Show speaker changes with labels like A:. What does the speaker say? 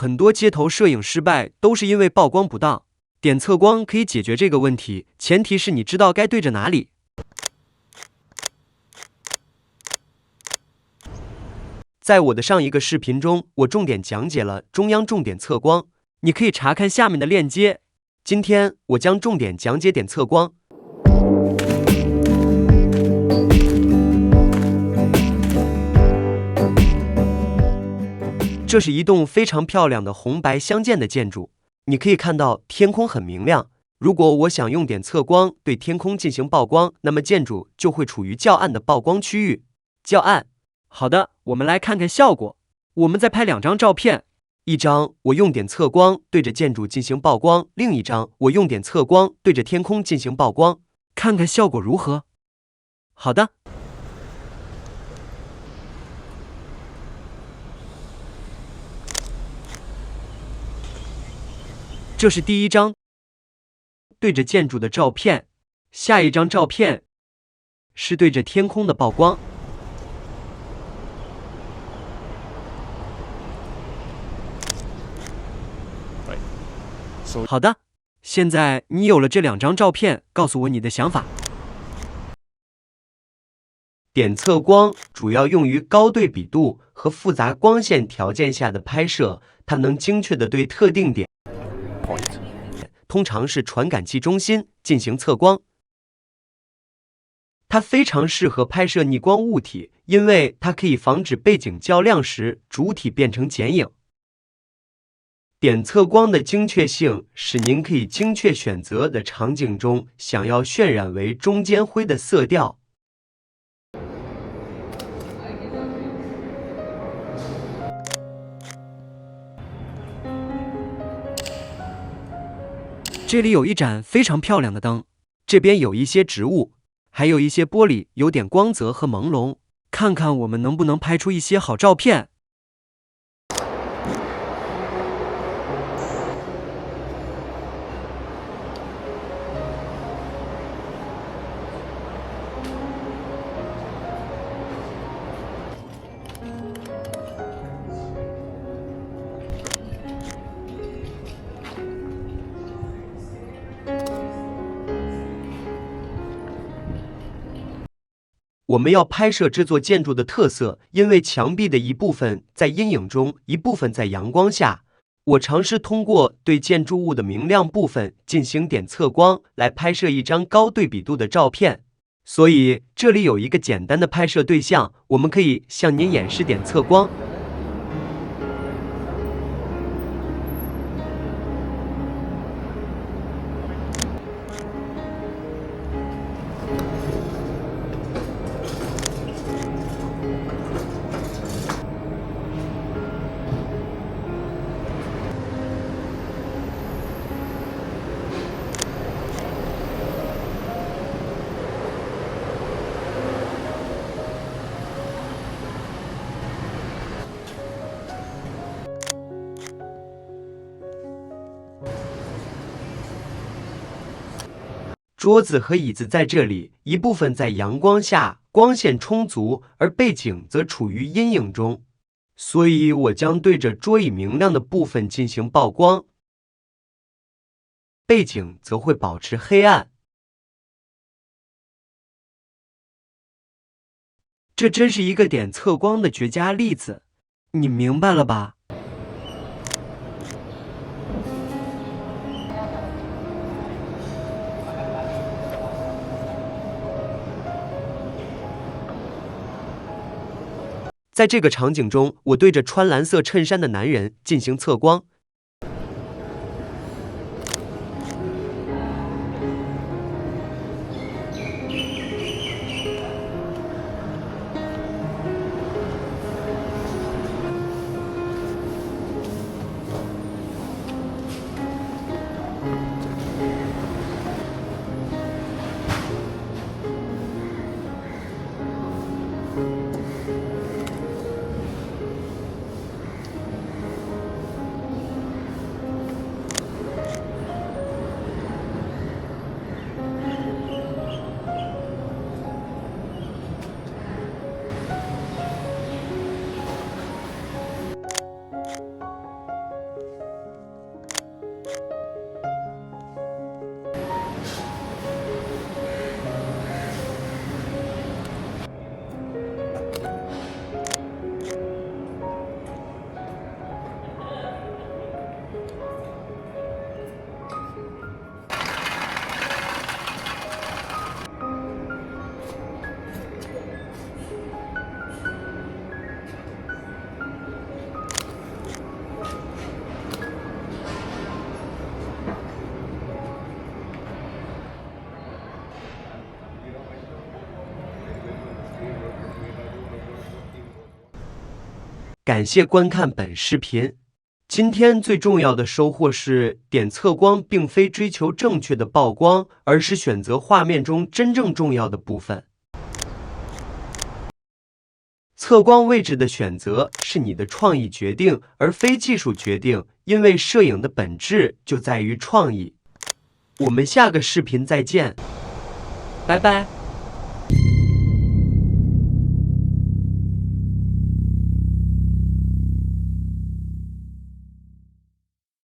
A: 很多街头摄影失败都是因为曝光不当，点测光可以解决这个问题，前提是你知道该对着哪里。在我的上一个视频中，我重点讲解了中央重点测光，你可以查看下面的链接。今天我将重点讲解点测光。这是一栋非常漂亮的红白相间的建筑，你可以看到天空很明亮。如果我想用点测光对天空进行曝光，那么建筑就会处于较暗的曝光区域。较暗。好的，我们来看看效果。我们再拍2张照片，一张我用点测光对着建筑进行曝光，另一张我用点测光对着天空进行曝光，看看效果如何。好的。这是第一张对着建筑的照片，下一张照片是对着天空的曝光。好的，现在你有了这2张照片，告诉我你的想法。点测光主要用于高对比度和复杂光线条件下的拍摄，它能精确地对特定点，通常是传感器中心进行测光。它非常适合拍摄逆光物体，因为它可以防止背景较亮时主体变成剪影。点测光的精确性使您可以精确选择的场景中想要渲染为中间灰的色调。这里有一盏非常漂亮的灯，这边有一些植物，还有一些玻璃有点光泽和朦胧，看看我们能不能拍出一些好照片。我们要拍摄这座建筑的特色，因为墙壁的一部分在阴影中，一部分在阳光下。我尝试通过对建筑物的明亮部分进行点测光，来拍摄一张高对比度的照片。所以这里有一个简单的拍摄对象，我们可以向您演示点测光。桌子和椅子在这里，一部分在阳光下，光线充足，而背景则处于阴影中，所以我将对着桌椅明亮的部分进行曝光，背景则会保持黑暗。这真是一个点测光的绝佳例子，你明白了吧？在这个场景中，我对着穿蓝色衬衫的男人进行测光。感谢观看本视频。今天最重要的收获是，点测光并非追求正确的曝光，而是选择画面中真正重要的部分。测光位置的选择是你的创意决定，而非技术决定，因为摄影的本质就在于创意。我们下个视频再见，拜拜。